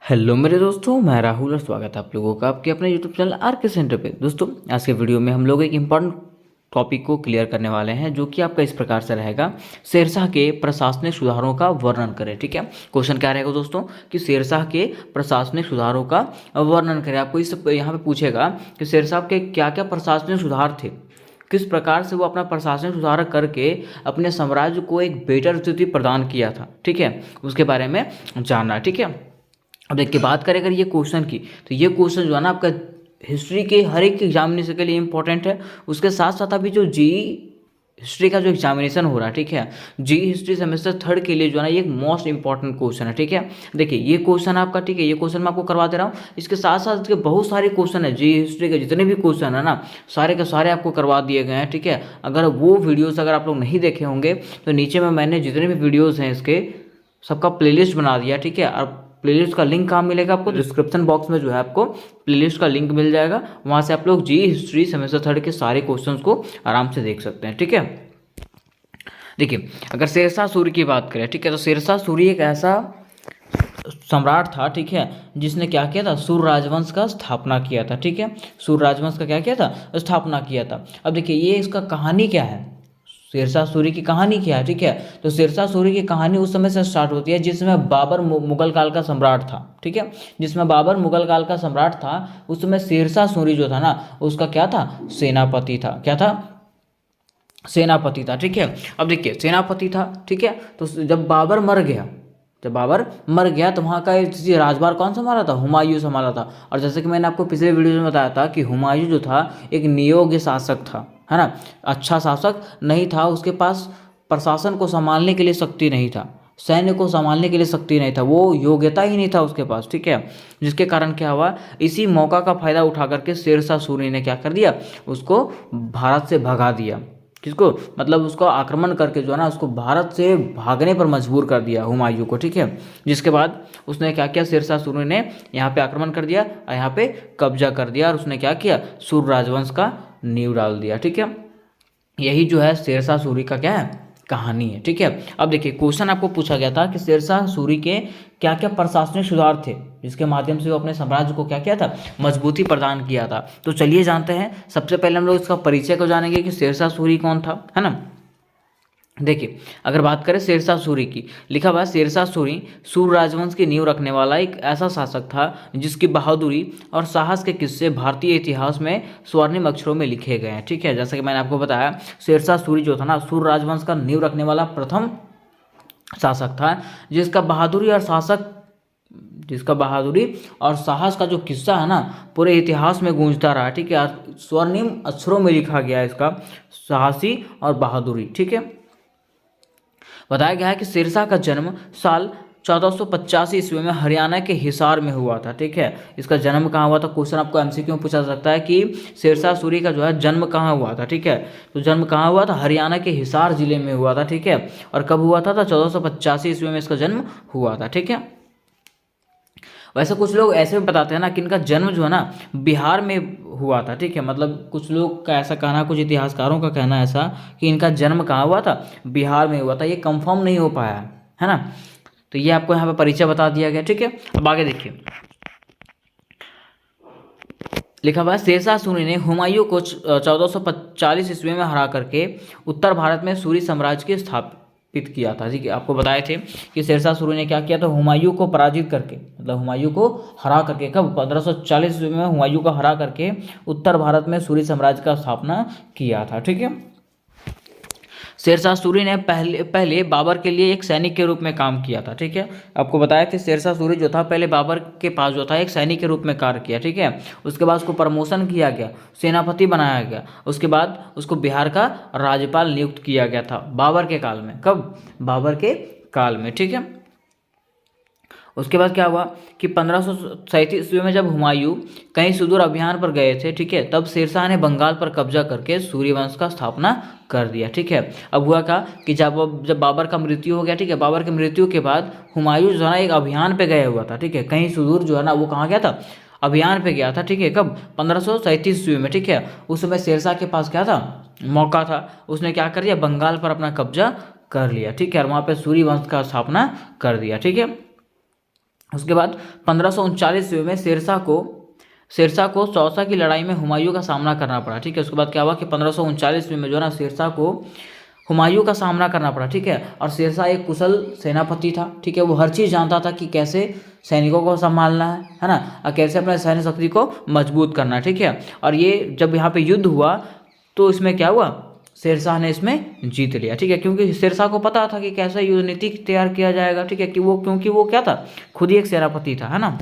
Hello मेरे दोस्तों, मैं राहुल और स्वागत है आप लोगों का आपके अपने यूट्यूब चैनल आर के सेंटर पे। दोस्तों, आज के वीडियो में हम लोग एक इम्पॉर्टेंट टॉपिक को क्लियर करने वाले हैं, जो कि आपका इस प्रकार से रहेगा। शेरशाह के प्रशासनिक सुधारों का वर्णन करें। ठीक है, क्वेश्चन क्या रहेगा दोस्तों कि शेरशाह के प्रशासनिक सुधारों का वर्णन करें। आपको इस यहाँ पे पूछेगा कि शेरशाह के क्या क्या प्रशासनिक सुधार थे, किस प्रकार से वो अपना प्रशासनिक सुधार करके अपने साम्राज्य को एक बेटर स्थिति प्रदान किया था। ठीक है, उसके बारे में जानना। ठीक है, अब देखिए, बात करें अगर ये क्वेश्चन की, तो ये क्वेश्चन जो है ना आपका हिस्ट्री के हर एक एग्जामिनेशन के लिए इंपॉर्टेंट है। उसके साथ साथ अभी जो जी हिस्ट्री का जो एग्जामिनेशन हो रहा है, ठीक है, जी हिस्ट्री सेमेस्टर थर्ड के लिए जो है ना ये एक मोस्ट इंपॉर्टेंट क्वेश्चन है। ठीक है, देखिए ये क्वेश्चन आपका, ठीक है, ये क्वेश्चन मैं आपको करवा दे रहा हूँ। इसके साथ साथ इसके बहुत सारे क्वेश्चन है, जी हिस्ट्री के जितने भी क्वेश्चन है ना, सारे के सारे आपको करवा दिए गए हैं। ठीक है, अगर वो वीडियोज़ अगर आप लोग नहीं देखे होंगे तो नीचे में मैंने जितने भी वीडियोज़ हैं इसके सबका प्लेलिस्ट बना दिया। ठीक है, और प्लेलिस्ट का लिंक कहाँ मिलेगा आपको? डिस्क्रिप्शन बॉक्स में जो है आपको प्लेलिस्ट का लिंक मिल जाएगा। वहाँ से आप लोग जी हिस्ट्री सेमेस्टर थर्ड के सारे क्वेश्चंस को आराम से देख सकते हैं। ठीक है, देखिए अगर शेरशाह सूरी की बात करें, ठीक है, तो शेरशाह सूरी एक ऐसा सम्राट था, ठीक है, जिसने क्या किया था? सूर राजवंश का स्थापना किया था। ठीक है, सूर राजवंश का क्या किया था? स्थापना किया था। अब देखिए ये इसका कहानी क्या है, शेरशाह सूरी की कहानी क्या है? ठीक है, तो शेरशाह सूरी की कहानी उस समय से स्टार्ट होती है जिसमें बाबर मुगल काल का सम्राट था। ठीक है, जिसमें बाबर मुगल काल का सम्राट था, उस समय शेरशाह सूरी जो था ना, उसका क्या था? सेनापति था। क्या था? सेनापति था। ठीक है, अब देखिए सेनापति था, ठीक है, तो जब बाबर मर गया तो वहाँ का राजभार कौन संभाला था? हुमायूं संभाला था। और जैसे कि मैंने आपको पिछले वीडियो में बताया था कि हुमायूं जो था एक नियोग्य शासक था, है ना, अच्छा शासक नहीं था। उसके पास प्रशासन को संभालने के लिए शक्ति नहीं था, सैन्य को संभालने के लिए शक्ति नहीं था, वो योग्यता ही नहीं था उसके पास। ठीक है, जिसके कारण क्या हुआ, इसी मौका का फायदा उठा करके शेरशाह सूरी ने क्या कर दिया? उसको भारत से भगा दिया। किसको? मतलब उसको आक्रमण करके जो है ना, उसको भारत से भागने पर मजबूर कर दिया हुमायूं को। ठीक है, जिसके बाद उसने क्या किया? शेरशाह सूरी ने यहाँ पे आक्रमण कर दिया और यहाँ पे कब्जा कर दिया, और उसने क्या किया? सूर राजवंश का नींव डाल दिया। ठीक है, यही जो है शेरशाह सूरी का क्या है? कहानी है। ठीक है, अब देखिए क्वेश्चन आपको पूछा गया था कि शेरशाह सूरी के क्या क्या प्रशासनिक सुधार थे जिसके माध्यम से वो अपने साम्राज्य को क्या किया था? मजबूती प्रदान किया था। तो चलिए जानते हैं। सबसे पहले हम लोग इसका परिचय को जानेंगे कि शेरशाह सूरी कौन था, है ना। देखिए अगर बात करें शेरशाह सूरी की, लिखा हुआ है शेरशाह सूरी सूर राजवंश की नींव रखने वाला एक ऐसा शासक था जिसकी बहादुरी और साहस के किस्से भारतीय इतिहास में स्वर्णिम अक्षरों में लिखे गए हैं। ठीक है, जैसा कि मैंने आपको बताया, शेरशाह सूरी जो था ना, सूर राजवंश का नींव रखने वाला प्रथम शासक था जिसका बहादुरी और साहस का जो किस्सा है ना, पूरे इतिहास में गूंजता रहा। ठीक है, स्वर्णिम अक्षरों में लिखा गया है इसका साहसी और बहादुरी। ठीक है, बताया गया है कि शेरशाह का जन्म साल 1485 ईस्वी में हरियाणा के हिसार में हुआ था। ठीक है, इसका जन्म कहाँ हुआ था? क्वेश्चन आपको एमसीक्यू में पूछा जा सकता है कि शेरशाह सूरी का जो है जन्म कहाँ हुआ था। ठीक है, तो जन्म कहाँ हुआ था? हरियाणा के हिसार जिले में हुआ था। ठीक है, और कब हुआ था? 1485 ईस्वी में इसका जन्म हुआ था। ठीक है, वैसे कुछ लोग ऐसे भी बताते हैं ना कि इनका जन्म जो है ना बिहार में हुआ था। ठीक है, मतलब कुछ लोग का ऐसा कहना, कुछ इतिहासकारों का कहना ऐसा कि इनका जन्म कहाँ हुआ था? बिहार में हुआ था। ये कंफर्म नहीं हो पाया है ना। तो ये आपको यहाँ पे परिचय बता दिया गया। ठीक है, अब आगे देखिए, लिखा हुआ है शेरशाह सूरी ने हुमायूं को 1440 ईस्वी में हरा करके उत्तर भारत में सूरी साम्राज्य की स्थापित किया था। ठीक है, आपको बताए थे कि शेरशाह सूरी ने क्या किया था? हुमायूं को पराजित करके, मतलब हुमायूं को हरा करके, कब? 1540 ईस्वी में हुमायूं को हरा करके उत्तर भारत में सूरी साम्राज्य का स्थापना किया था। ठीक है, शेरशाह सूरी ने पहले बाबर के लिए एक सैनिक के रूप में काम किया था। ठीक है, आपको बताया थे शेरशाह सूरी जो था पहले बाबर के पास जो था एक सैनिक के रूप में कार्य किया। ठीक है, उसके बाद उसको प्रमोशन किया गया, सेनापति बनाया गया, उसके बाद उसको बिहार का राज्यपाल नियुक्त किया गया था बाबर के काल में। कब? बाबर के काल में। ठीक है, उसके बाद क्या हुआ कि 1537 ईस्वी में जब हुमायूं कहीं सुदूर अभियान पर गए थे, ठीक है, तब शेरशाह ने बंगाल पर कब्जा करके सूर्यवंश का स्थापना कर दिया। ठीक है, अब हुआ क्या कि जब बाबर का मृत्यु हो गया, ठीक है, बाबर की मृत्यु के बाद हुमायूं जो है ना एक अभियान पे गया हुआ था। ठीक है, कहीं सुदूर जो है ना वो कहाँ गया था? अभियान पे गया था। ठीक है, कब? 1537 ईस्वी में। ठीक है, उस समय शेरशाह के पास क्या था? मौका था। उसने क्या कर दिया? बंगाल पर अपना कब्जा कर लिया। ठीक है, और वहाँ पे सूर्यवंश का स्थापना कर दिया। ठीक है, उसके बाद 1539 ईस्वी में शेरशाह को चौसा की लड़ाई में हुमायूं का सामना करना पड़ा। ठीक है, उसके बाद क्या हुआ कि 1539 ईस्वी में जो है ना शेरशाह को हुमायूं का सामना करना पड़ा। ठीक है, और शेरशाह एक कुशल सेनापति था। ठीक है, वो हर चीज़ जानता था कि कैसे सैनिकों को संभालना है ना, और कैसे अपने सैन्य शक्ति को मजबूत करना है। ठीक है, और ये जब यहाँ पे युद्ध हुआ तो इसमें क्या हुआ, शेरशाह ने इसमें जीत लिया। ठीक है, क्योंकि शेरशाह को पता था कि कैसा युद्ध नीति तैयार किया जाएगा। ठीक है, कि वो क्योंकि वो क्या था, खुद ही एक सेनापति था, है ना।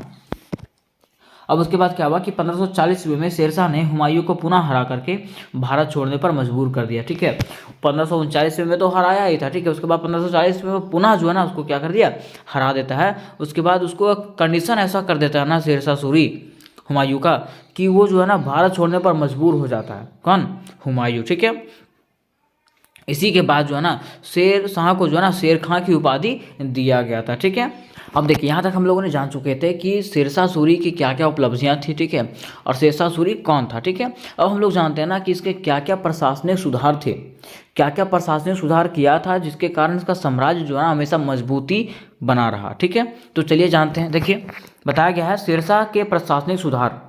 अब उसके बाद क्या हुआ कि 1540 ईस्वी में शेरशाह ने हुमायूं को पुनः हरा करके भारत छोड़ने पर मजबूर कर दिया। ठीक है, 1539 ईस्वी में तो हराया ही था। ठीक है, उसके बाद 1540 ईस्वी में पुनः जो है ना उसको क्या कर दिया, हरा देता है। उसके बाद उसको कंडीशन ऐसा कर देता है ना शेरशाह सूरी हुमायूं का, कि वो जो है ना भारत छोड़ने पर मजबूर हो जाता है। कौन, हुमायूं। ठीक है, इसी के बाद जो है ना शेरशाह को जो है ना शेर खां की उपाधि दिया गया था। ठीक है, अब देखिए यहाँ तक हम लोगों ने जान चुके थे कि शेरशाह सूरी की क्या क्या उपलब्धियाँ थी। ठीक है, और शेरशाह सूरी कौन था। ठीक है, अब हम लोग जानते हैं ना कि इसके क्या क्या प्रशासनिक सुधार थे, क्या क्या प्रशासनिक सुधार किया था जिसके कारण इसका साम्राज्य जो है ना हमेशा मजबूती बना रहा। ठीक है, तो चलिए जानते हैं। देखिए बताया गया है शेरशाह के प्रशासनिक सुधार,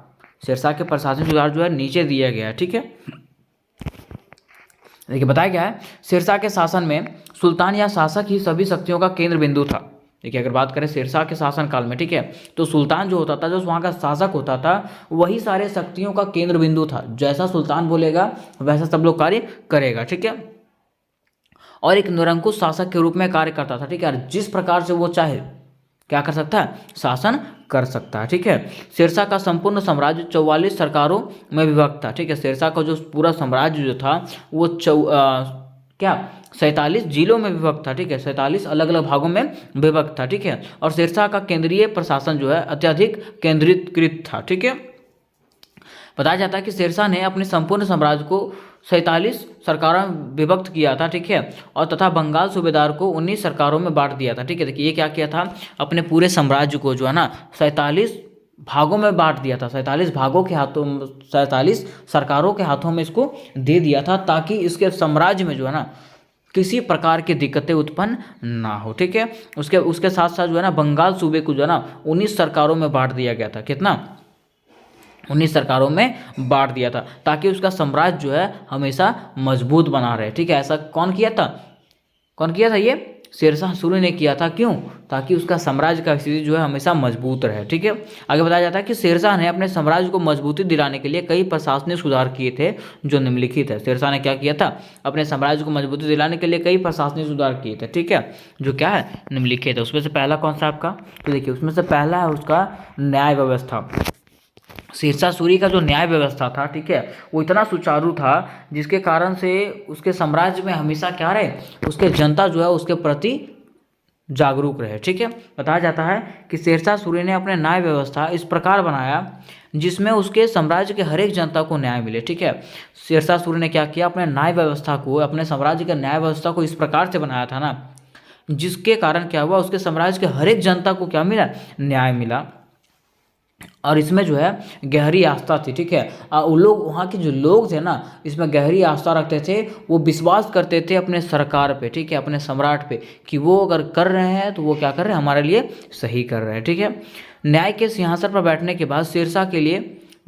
शेरशाह के प्रशासनिक सुधार जो है नीचे दिया गया है। ठीक है, देखिए बताया गया है शेरशाह के शासन में सुल्तान या शासक ही सभी शक्तियों का केंद्र बिंदु था। देखिए अगर बात करें शेरशाह के शासन काल में, ठीक है, तो सुल्तान जो होता था, जो वहाँ का शासक होता था, वही सारे शक्तियों का केंद्र बिंदु था। जैसा सुल्तान बोलेगा वैसा सब लोग कार्य करेगा। ठीक है, और एक निरंकुश शासक के रूप में कार्य करता था। ठीक है, जिस प्रकार से वो चाहे क्या कर सकता है, शासन कर सकता है। ठीक है, शेरशाह का संपूर्ण साम्राज्य 44 सरकारों में विभक्त था। ठीक है, शेरशाह का जो पूरा साम्राज्य जो था वो 47 जिलों में विभक्त था। ठीक है, 47 अलग अलग भागों में विभक्त था। ठीक है, और शेरशाह का केंद्रीय प्रशासन जो है अत्यधिक केंद्रीकृत था। ठीक है, बताया जाता है कि शेरशाह ने अपने संपूर्ण साम्राज्य को 47 सरकारों में विभक्त किया था। ठीक है, और तथा बंगाल सूबेदार को 19 सरकारों में बांट दिया था। ठीक है, देखिए ये क्या किया था, अपने पूरे साम्राज्य को जो है ना 47 भागों में बांट दिया था। 47 भागों के हाथों, 47 सरकारों के हाथों में इसको दे दिया था, ताकि इसके साम्राज्य में जो है ना किसी प्रकार की दिक्कतें उत्पन्न ना हो। ठीक है, उसके साथ साथ जो है ना बंगाल सूबे को जो है ना 19 सरकारों में बांट दिया गया था। कितना, 19 सरकारों में बांट दिया था, ताकि उसका साम्राज्य जो है हमेशा मजबूत बना रहे। ठीक है, ऐसा कौन किया था, कौन किया था, ये शेरशाह सूरी ने किया था। क्यों, ताकि उसका साम्राज्य का स्थिति जो है हमेशा मजबूत रहे। ठीक है, आगे बताया जाता है कि शेरशाह ने अपने साम्राज्य को मजबूती दिलाने के लिए कई प्रशासनिक सुधार किए थे जो निम्नलिखित है। शेरशाह ने क्या किया था, अपने साम्राज्य को मजबूती दिलाने के लिए कई प्रशासनिक सुधार किए थे। ठीक है, जो क्या है, निम्नलिखित है। उसमें से पहला कौन सा आपका, तो देखिए उसमें से पहला है उसका न्याय व्यवस्था। शेरशाह सूरी का जो न्याय व्यवस्था था, ठीक है, वो इतना सुचारू था जिसके कारण से उसके साम्राज्य में हमेशा क्या रहे, उसके जनता जो है उसके प्रति जागरूक रहे। ठीक है, बताया जाता है कि शेरशाह सूरी ने अपने न्याय व्यवस्था इस प्रकार बनाया जिसमें उसके साम्राज्य के हर एक जनता को न्याय मिले। ठीक है, शेरशाह सूरी ने क्या किया, अपने न्याय व्यवस्था को, अपने साम्राज्य के न्याय व्यवस्था को इस प्रकार से बनाया था ना, जिसके कारण क्या हुआ, उसके साम्राज्य के हर एक जनता को क्या मिला, न्याय मिला। और इसमें जो है गहरी आस्था थी। ठीक है, वो लोग, वहाँ के जो लोग थे ना, इसमें गहरी आस्था रखते थे, वो विश्वास करते थे अपने सरकार पे, ठीक है, अपने सम्राट पे, कि वो अगर कर रहे हैं तो वो क्या कर रहे हैं, हमारे लिए सही कर रहे हैं। ठीक है, न्याय के सिंहासन पर बैठने के बाद शेरशाह के लिए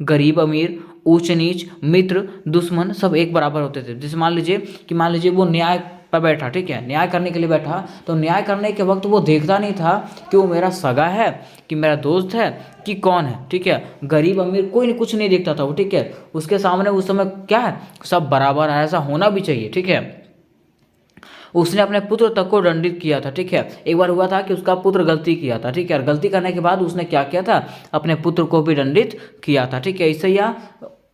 गरीब अमीर, ऊंच नीच, मित्र दुश्मन सब एक बराबर होते थे। जैसे मान लीजिए वो न्याय पर बैठा, ठीक है, न्याय करने के लिए बैठा, तो न्याय करने के वक्त वो देखता नहीं था कि वो मेरा सगा है, कि मेरा दोस्त है, कि कौन है। ठीक है, गरीब अमीर कोई कुछ नहीं देखता था वो। ठीक है, उसके सामने उस समय क्या है, सब बराबर है, ऐसा होना भी चाहिए। ठीक है, उसने अपने पुत्र तक को दंडित किया था। ठीक है, एक बार हुआ था कि उसका पुत्र गलती किया था। ठीक है, और गलती करने के बाद उसने क्या किया था, अपने पुत्र को भी दंडित किया था। ठीक है, इससे यह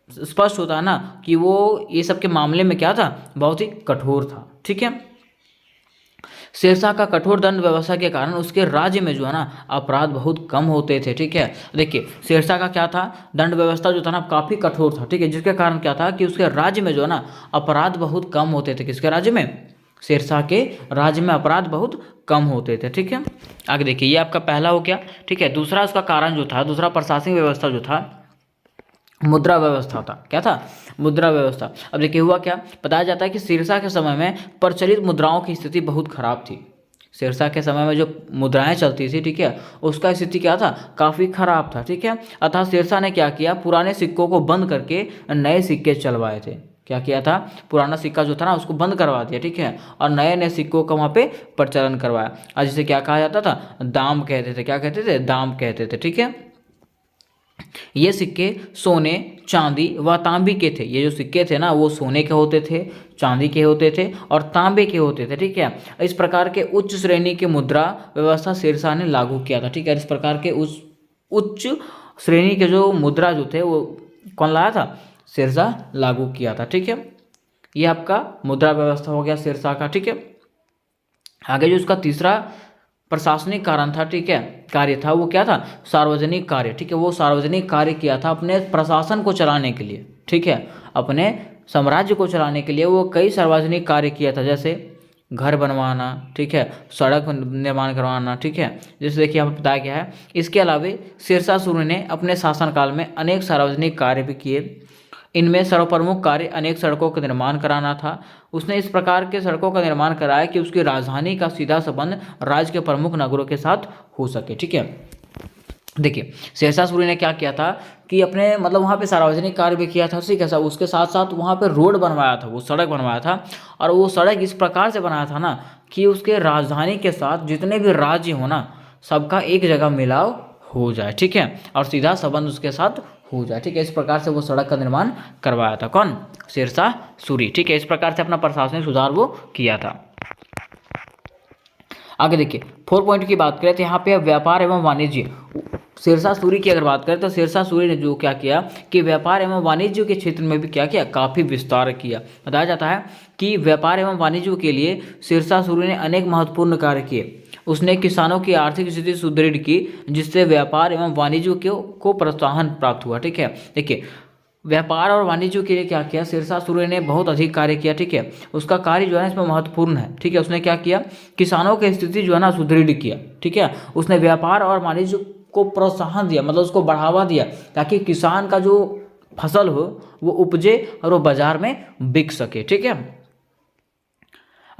स्पष्ट होता है ना कि वो ये सब के मामले में क्या था, बहुत ही कठोर था। ठीक है, शेरशाह का कठोर दंड व्यवस्था के कारण उसके राज्य में जो है ना अपराध बहुत कम होते थे। ठीक है, देखिए शेरशाह का क्या था, दंड व्यवस्था जो था ना काफ़ी कठोर था। ठीक है, जिसके कारण क्या था कि उसके राज्य में जो है ना अपराध बहुत कम होते थे। किसके राज्य में, शेरशाह के राज्य में अपराध बहुत कम होते थे। ठीक है, आगे देखिए, ये आपका पहला हो गया। ठीक है, दूसरा उसका कारण जो था, दूसरा प्रशासनिक व्यवस्था जो था, मुद्रा व्यवस्था था। क्या था, मुद्रा व्यवस्था। अब देखिए हुआ क्या, बताया जाता है कि शेरशाह के समय में प्रचलित मुद्राओं की स्थिति बहुत खराब थी। शेरशाह के समय में जो मुद्राएं चलती थी, ठीक है, उसका स्थिति क्या था, काफ़ी खराब था, ठीक है। अतः शेरशाह ने क्या किया, पुराने सिक्कों को बंद करके नए सिक्के चलवाए थे। क्या किया था, पुराना सिक्का जो था ना उसको बंद करवा दिया, ठीक है, और नए नए सिक्कों का वहाँ पे प्रचलन करवाया। और जिसे क्या कहा जाता था, दाम कहते थे। क्या कहते थे, दाम कहते थे, ठीक है। ये सिक्के सोने, चांदी व तांबे के थे। ये जो सिक्के थे ना वो सोने के होते थे, चांदी के होते थे और तांबे के होते थे, ठीक है। इस प्रकार के उच्च श्रेणी की मुद्रा व्यवस्था शेरशाह ने लागू किया था, ठीक है। इस प्रकार के उच्च श्रेणी के जो मुद्रा जो थे वो कौन लाया था, शेरशाह लागू किया था, ठीक है। ये आपका मुद्रा व्यवस्था हो गया शेरशाह का, ठीक है। आगे जो उसका तीसरा प्रशासनिक कारण था, ठीक है, कार्य था, वो क्या था, सार्वजनिक कार्य, ठीक है। वो सार्वजनिक कार्य किया था अपने प्रशासन को चलाने के लिए, ठीक है, अपने साम्राज्य को चलाने के लिए वो कई सार्वजनिक कार्य किया था, जैसे घर बनवाना, ठीक है, सड़क निर्माण करवाना, ठीक है, जैसे देखिए यहाँ पर बताया गया है। इसके अलावा शेरशाह सूरी ने अपने शासनकाल में अनेक सार्वजनिक कार्य भी किए। इनमें सर्वप्रमुख कार्य अनेक सड़कों का निर्माण कराना था। उसने इस प्रकार के सड़कों का निर्माण कराया कि उसकी राजधानी का सीधा संबंध राज्य के प्रमुख नगरों के साथ हो सके, ठीक है। देखिए शेरशाह सूरी ने क्या किया था कि अपने मतलब वहाँ पे सार्वजनिक कार्य भी किया था, ठीक है, उसके साथ साथ वहाँ पे रोड बनवाया था, वो सड़क बनवाया था। और वो सड़क इस प्रकार से बनाया था ना कि उसके राजधानी के साथ जितने भी राज्य हो ना सबका एक जगह मिलाव हो जाए, ठीक है, और सीधा संबंध उसके साथ हो जाए, ठीक है। इस प्रकार से वो सड़क का निर्माण करवाया था, कौन, शेरशाह सूरी, ठीक है। इस प्रकार से अपना प्रशासनिक सुधार वो किया था। आगे देखिए 4 पॉइंट की बात करें तो यहाँ पे व्यापार एवं वाणिज्य। शेरशाह सूरी की अगर बात करें तो शेरशाह सूरी ने जो क्या किया कि व्यापार एवं वाणिज्य के क्षेत्र में भी क्या किया, काफ़ी विस्तार किया। बताया जाता है कि व्यापार एवं वाणिज्य के लिए शेरशाह सूरी ने अनेक महत्वपूर्ण कार्य किए। उसने किसानों की आर्थिक स्थिति सुदृढ़ की, जिससे व्यापार एवं वाणिज्य को प्रोत्साहन प्राप्त हुआ, ठीक है। देखिए व्यापार और वाणिज्य के लिए क्या किया, शेरशाह सूरी ने बहुत अधिक कार्य किया, ठीक है। उसका कार्य जो है इसमें महत्वपूर्ण है, ठीक है। उसने क्या किया, किसानों की स्थिति जो है ना सुदृढ़ किया, ठीक है। उसने व्यापार और वाणिज्य को प्रोत्साहन दिया, मतलब उसको बढ़ावा दिया, ताकि किसान का जो फसल हो वो उपजे और वो बाजार में बिक सके, ठीक है।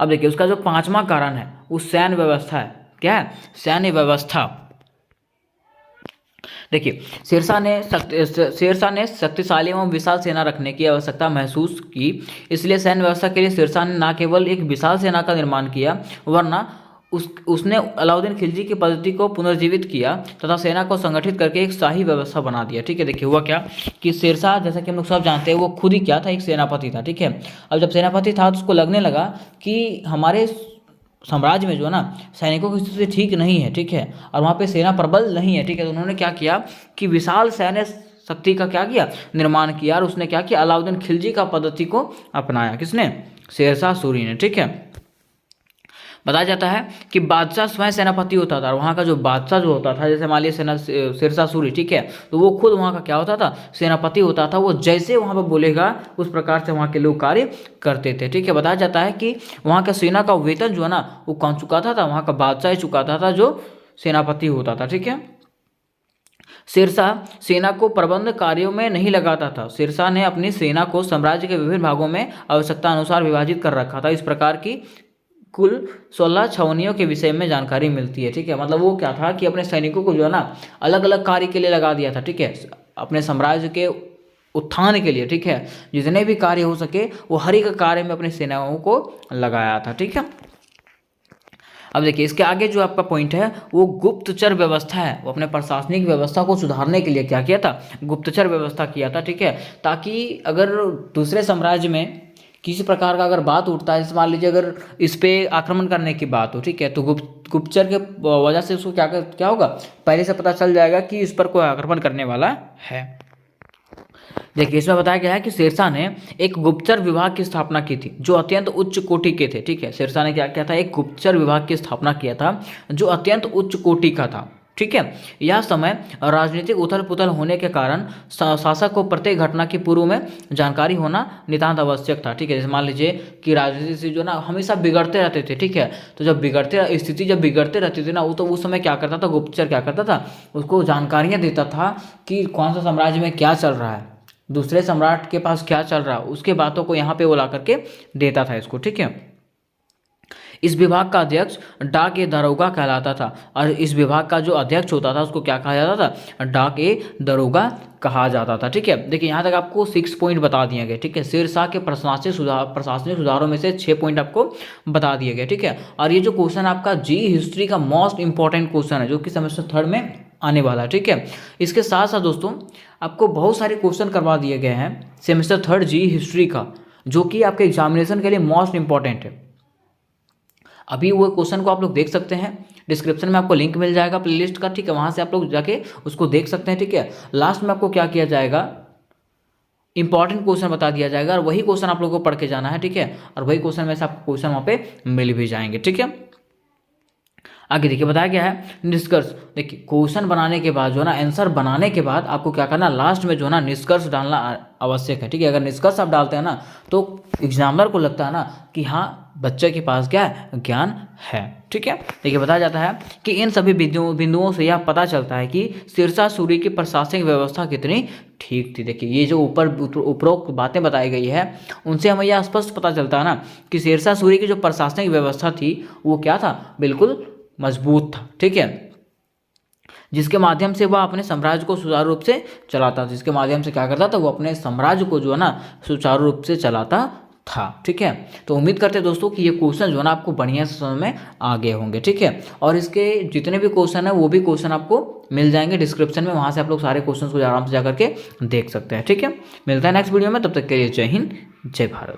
अब देखिए उसका जो 5वां कारण है वो सैन्य व्यवस्था है। क्या है, सैन्य व्यवस्था। देखिए शेरशाह ने शक्तिशाली एवं विशाल सेना रखने की आवश्यकता महसूस की। इसलिए सैन्य व्यवस्था के लिए शेरशाह ने न केवल एक विशाल सेना का निर्माण किया, वरना उसने अलाउद्दीन खिलजी की पद्धति को पुनर्जीवित किया तथा सेना को संगठित करके एक शाही व्यवस्था बना दिया, ठीक है। देखिए हुआ क्या कि शेरशाह, जैसा कि हम लोग सब जानते हैं, वो खुद ही क्या था, एक सेनापति था, ठीक है। अब जब सेनापति था तो उसको लगने लगा कि हमारे साम्राज्य में जो है ना सैनिकों की स्थिति ठीक नहीं है, ठीक है, और वहाँ पे सेना प्रबल नहीं है, ठीक है। तो उन्होंने क्या किया कि विशाल सैन्य शक्ति का क्या किया, निर्माण किया। और उसने क्या किया, अलाउद्दीन खिलजी का पद्धति को अपनाया। किसने, शेरशाह सूरी ने, ठीक है। बताया जाता है कि बादशाह स्वयं सेनापति होता था, और वहाँ का जो बादशाह जो होता था, जैसे मान लीजिए शेरशाह सूरी, ठीक है, तो वो खुद वहाँ का क्या होता था, सेनापति होता था। वो जैसे वहाँ पर बोलेगा उस प्रकार से वहाँ के लोग कार्य करते थे, ठीक है। बताया जाता है कि वहाँ का सेना का वेतन जो है ना वो कौन चुकाता था, वहाँ का बादशाह ही चुकाता था, जो सेनापति होता था, ठीक है। शेरशाह सेना को प्रबंध कार्यों में नहीं लगाता था। शेरशाह ने अपनी सेना को साम्राज्य के विभिन्न भागों में आवश्यकता अनुसार विभाजित कर रखा था। इस प्रकार की कुल 16 छावनियों के विषय में जानकारी मिलती है, ठीक है। मतलब वो क्या था कि अपने सैनिकों को जो है ना अलग अलग कार्य के लिए लगा दिया था, ठीक है, अपने साम्राज्य के उत्थान के लिए, ठीक है। जितने भी कार्य हो सके वो हर एक कार्य में अपनी सेनाओं को लगाया था, ठीक है। अब देखिए इसके आगे जो आपका पॉइंट है वो गुप्तचर व्यवस्था है। वो अपने प्रशासनिक व्यवस्था को सुधारने के लिए क्या किया था, गुप्तचर व्यवस्था किया था, ठीक है। ताकि अगर दूसरे साम्राज्य में किसी प्रकार का अगर बात उठता है, जैसे मान लीजिए अगर इस पे आक्रमण करने की बात हो, ठीक है, तो गुप्तचर के वजह से उसको क्या होगा, पहले से पता चल जाएगा कि इस पर कोई आक्रमण करने वाला है। देखिए इसमें बताया गया है कि शेरशाह ने एक गुप्तचर विभाग की स्थापना की थी जो अत्यंत उच्च कोटि के थे, ठीक है। शेरशाह ने क्या किया था, एक गुप्तचर विभाग की स्थापना किया था जो अत्यंत उच्च कोटि का था, ठीक है। यह समय राजनीतिक उथल पुथल होने के कारण शासक को प्रत्येक घटना की पूर्व में जानकारी होना नितांत आवश्यक था, ठीक है। जैसे मान लीजिए कि राजनीति से जो ना हमेशा बिगड़ते रहते थे, ठीक है, तो जब बिगड़ते रहती थी ना वो, तो उस समय क्या करता था, गुप्तचर क्या करता था, उसको जानकारियाँ देता था कि कौन सा साम्राज्य में क्या चल रहा है, दूसरे सम्राट के पास क्या चल रहा है, उसके बातों को यहाँ पे वो ला करके देता था इसको, ठीक है। इस विभाग का अध्यक्ष डाक ए दरोगा कहलाता था, और इस विभाग का जो अध्यक्ष होता था उसको क्या कहा जाता था, डाक ए दरोगा कहा जाता था। ठीक है, देखिए यहाँ तक आपको 6 पॉइंट बता दिए गए। ठीक है, शेरशाह के प्रशासनिक सुधारों में से 6 पॉइंट आपको बता दिए गए। ठीक है, और ये जो क्वेश्चन आपका जी हिस्ट्री का मोस्ट इंपॉर्टेंट क्वेश्चन है जो कि सेमेस्टर 3 में आने वाला है। ठीक है, इसके साथ साथ दोस्तों आपको बहुत सारे क्वेश्चन करवा दिए गए हैं सेमेस्टर 3 जी हिस्ट्री का, जो कि आपके एग्जामिनेशन के लिए मोस्ट इंपॉर्टेंट है। अभी वो क्वेश्चन को आप लोग देख सकते हैं, डिस्क्रिप्शन में आपको लिंक मिल जाएगा प्लेलिस्ट का। ठीक है, वहाँ से आप लोग जाके उसको देख सकते हैं। ठीक है, लास्ट में आपको क्या किया जाएगा, इंपॉर्टेंट क्वेश्चन बता दिया जाएगा और वही क्वेश्चन आप लोगों को पढ़ के जाना है। ठीक है, और वही क्वेश्चन में से आपको क्वेश्चन वहाँ पे मिल भी जाएंगे। ठीक है, आगे देखिए बताया गया है निष्कर्ष। देखिए क्वेश्चन बनाने के बाद जो है ना, आंसर बनाने के बाद आपको क्या करना, लास्ट में जो है ना निष्कर्ष डालना आवश्यक है। ठीक है, अगर निष्कर्ष आप डालते हैं ना तो एग्जामिनर को लगता है ना कि हाँ बच्चे के पास क्या है, ज्ञान है। ठीक है, देखिए बताया जाता है कि इन सभी बिंदुओं से यह पता चलता है कि शेरशाह सूरी की प्रशासनिक व्यवस्था कितनी ठीक थी। देखिए ये जो उपरोक्त बातें बताई गई है उनसे हमें यह स्पष्ट पता चलता है ना कि शेरशाह सूरी की जो प्रशासनिक व्यवस्था थी वो क्या था, बिल्कुल मजबूत था। ठीक है, जिसके माध्यम से वह अपने साम्राज्य को सुचारू रूप से चलाता था, जिसके माध्यम से क्या करता था, वो अपने साम्राज्य को जो है ना सुचारू रूप से चलाता था। ठीक है, तो उम्मीद करते हैं दोस्तों कि ये क्वेश्चन जो है ना आपको बढ़िया से समझ में आ गए होंगे। ठीक है, और इसके जितने भी क्वेश्चन है वो भी क्वेश्चन आपको मिल जाएंगे डिस्क्रिप्शन में, वहाँ से आप लोग सारे क्वेश्चन को आराम से जा करके देख सकते हैं। ठीक है, मिलता है नेक्स्ट वीडियो में, तब तक के लिए जय हिंद जय भारत।